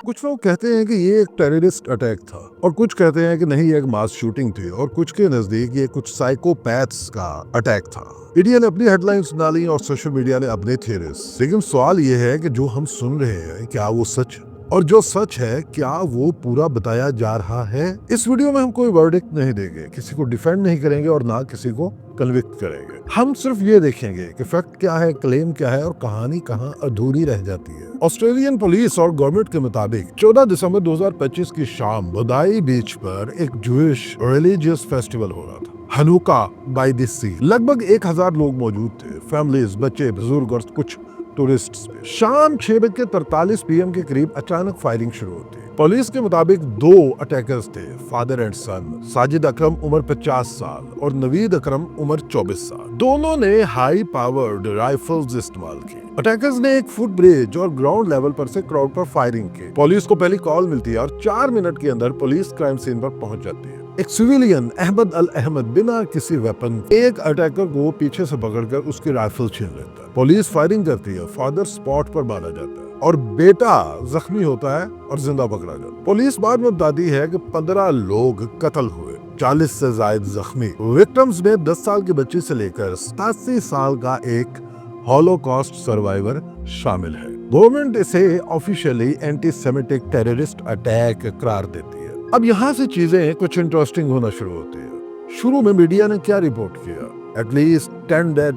कुछ लोग कहते हैं कि ये एक टेररिस्ट अटैक था और कुछ कहते हैं कि नहीं ये एक मास शूटिंग थी और कुछ के नजदीक ये कुछ साइकोपैथ्स का अटैक था। मीडिया ने अपनी हेडलाइंस डाली और सोशल मीडिया ने अपने थ्योरीज। लेकिन सवाल ये है कि जो हम सुन रहे हैं क्या वो सच है, और जो सच है क्या वो पूरा बताया जा रहा है। इस वीडियो में हम कोई वर्डिक्ट नहीं देंगे, किसी को डिफेंड नहीं करेंगे और ना किसी को कन्विक्ट करेंगे। हम सिर्फ ये देखेंगे कि फैक्ट क्या है, क्लेम क्या है और कहानी कहाँ अधूरी रह जाती है। ऑस्ट्रेलियन पुलिस और गवर्नमेंट के मुताबिक 14 दिसंबर 2025 की शाम बोदाई बीच पर एक जूइश रिलीजियस फेस्टिवल हो रहा था, हनुका बाय द सी। लगभग 1000 लोग मौजूद थे, फैमिलीज, बच्चे, बुजुर्ग और कुछ टूरिस्ट्स पे। शाम 6:43 PM के करीब अचानक फायरिंग शुरू होती है। पुलिस के मुताबिक 2 अटैकर्स थे, फादर एंड सन। साजिद अकरम उम्र 50 साल और नवीद अकरम उम्र 24 साल। दोनों ने हाई पावर्ड राइफल्स इस्तेमाल की। अटैकर्स ने एक फुट ब्रिज और ग्राउंड लेवल पर से क्राउड पर फायरिंग की। पुलिस को पहली कॉल मिलती है और 4 मिनट के अंदर पुलिस क्राइम सीन पर पहुंच जाती है। एक सिविलियन अहमद अल अहमद बिना किसी वेपन एक अटैकर को पीछे से पकड़कर उसकी राइफल छीन लेता है। पुलिस फायरिंग करती है, फादर स्पॉट पर मारा जाता है और बेटा जख्मी होता है और जिंदा पकड़ा जाता है। पुलिस बाद में बताती है कि 15 लोग कत्ल हुए, 40 से ज्यादा जख्मी। विक्टिम्स में 10 साल की बच्ची से लेकर 87 साल का एक हॉलोकॉस्ट सर्वाइवर शामिल है। गवर्नमेंट इसे officially anti Semitic terrorist attack करार देती है। अब यहाँ से चीजें कुछ इंटरेस्टिंग होना शुरू होती है। शुरू में मीडिया ने क्या रिपोर्ट किया? At least 10 dead,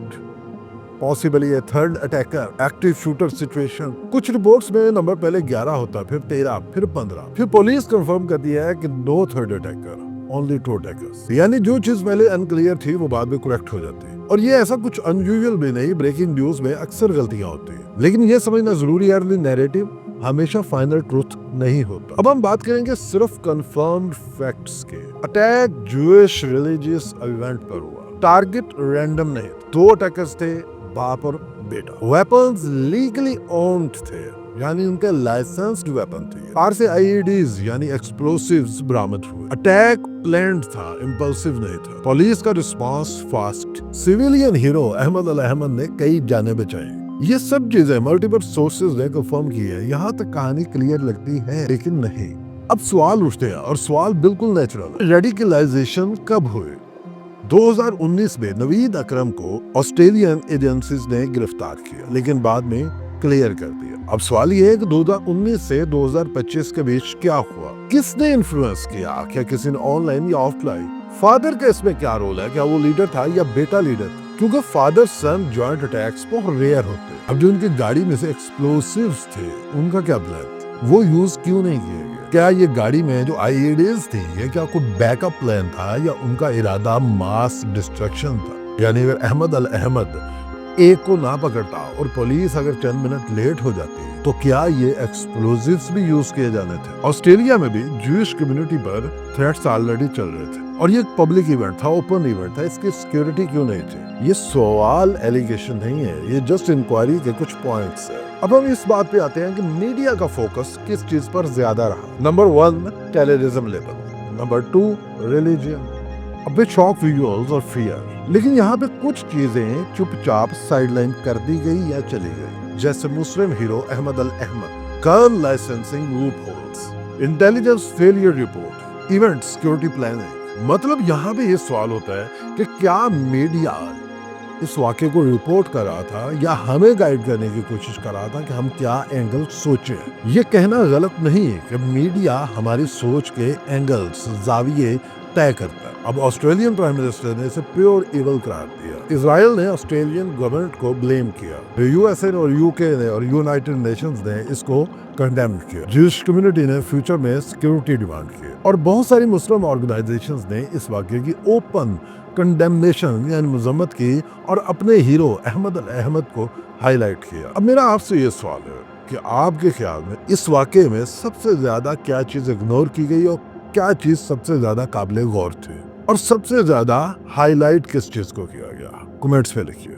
possibly a third attacker, active shooter situation. कुछ रिपोर्ट्स में नंबर पहले 11 होता, फिर 13, फिर 15। फिर पुलिस कंफर्म करती है कि no third attacker, only 2 attackers. यानी जो चीज पहले अनक्लियर थी वो बाद में करेक्ट हो जाती है। और ये ऐसा कुछ अनयूजुअल भी नहीं, ब्रेकिंग न्यूज में अक्सर गलतियां होती है। लेकिन ये समझना जरूरी है, नैरेटिव हमेशा फाइनल ट्रूथ नहीं होता। अब हम बात करेंगे सिर्फ कंफर्म्ड फैक्ट्स के। अटैक जूइश रिलीजियस इवेंट पर हुआ, टारगेट रैंडम नहीं। 2 अटैकर्स थे, बाप और बेटा। वेपन्स लीगली ओन्ड थे, यानी उनके लाइसेंस्ड वेपन थे। कार से IEDs यानी एक्सप्लोसिव्स बरामद हुए। अटैक प्लान्ड था, इम्पल्सिव नहीं था। पुलिस का response fast. Civilian hero Ahmed al Ahmed ने कई जानें बचाई। ये सब चीजें मल्टीपल सोर्सेज ने कंफर्म की है। यहाँ तक कहानी क्लियर लगती है, लेकिन नहीं। अब सवाल उठते हैं और सवाल बिल्कुल नेचुरल। रेडिकलाइजेशन कब हुए? 2019 में नवीद अकरम को ऑस्ट्रेलियन एजेंसीज ने गिरफ्तार किया, लेकिन बाद में क्लियर कर दिया। अब सवाल ये है कि 2019 से 2025 के बीच क्या हुआ? किसने इन्फ्लुएंस किया? क्या किसी ने ऑनलाइन या ऑफलाइन? फादर का इसमें क्या रोल है? क्या वो लीडर था या बेटा लीडर था? क्योंकि फादर सन जॉइंट अटैक्स बहुत रेयर होते हैं। अब जो उनकी गाड़ी में से एक्सप्लोसिव्स थे, उनका क्या प्लान था? वो यूज क्यों नहीं किया गया? क्या ये गाड़ी में जो IEDs थी, ये क्या कोई बैकअप प्लान था या उनका इरादा मास डिस्ट्रक्शन था? यानी अगर अहमद अल अहमद एक को ना पकड़ता और पुलिस अगर 10 मिनट लेट हो जाती तो क्या ये एक्सप्लोजिव्स भी यूज किए जाने थे? ऑस्ट्रेलिया में भी जूइश कम्युनिटी पर थ्रेट्स ऑलरेडी चल रहे थे और ये एक पब्लिक इवेंट था, ओपन इवेंट था। इसकी सिक्योरिटी क्यों नहीं थी? ये सवाल एलिगेशन नहीं है, ये जस्ट इंक्वायरी के कुछ पॉइंट्स है। अब हम इस बात पे आते हैं कि मीडिया का फोकस किस चीज पर ज्यादा रहा। Number 1 terrorism level, number 2 religion, अब शॉक विजुअल्स और फियर। लेकिन यहाँ पे कुछ चीजें चुपचाप साइडलाइन कर दी गई या चली गई, जैसे Muslim hero Ahmed al Ahmed, gun licensing loopholes, intelligence failure report, event security planning. मतलब यहाँ पे ये सवाल होता है कि क्या मीडिया इस वाक़े को रिपोर्ट कर रहा था या हमें गाइड करने की कोशिश कर रहा था कि हम क्या एंगल सोचें। ये कहना गलत नहीं है कि मीडिया हमारी सोच के एंगल्स, जाविये तय करता है। अब ऑस्ट्रेलियन प्राइम मिनिस्टर ने इसे प्योर इवल करार दिया। इजराइल ने ऑस्ट्रेलियन गवर्नमेंट को ब्लेम किया। USA और UK ने और यूनाइटेड नेशंस ने इसको कंडेम किया। जूइश कम्युनिटी ने फ्यूचर में सिक्योरिटी डिमांड की और बहुत सारी मुस्लिम ऑर्गेनाइजेशंस ने इस वाक़े की ओपन कंडेमनेशन यानी मजम्मत की और अपने हीरो अहमद अल अहमद को हाईलाइट किया। अब मेरा आपसे ये सवाल है कि आपके ख्याल में इस वाक़े में सबसे ज्यादा क्या चीज इग्नोर की गई और क्या चीज सबसे ज्यादा काबिले गौर थी, और सबसे ज्यादा हाईलाइट किस चीज को किया गया? कमेंट्स में लिखिए।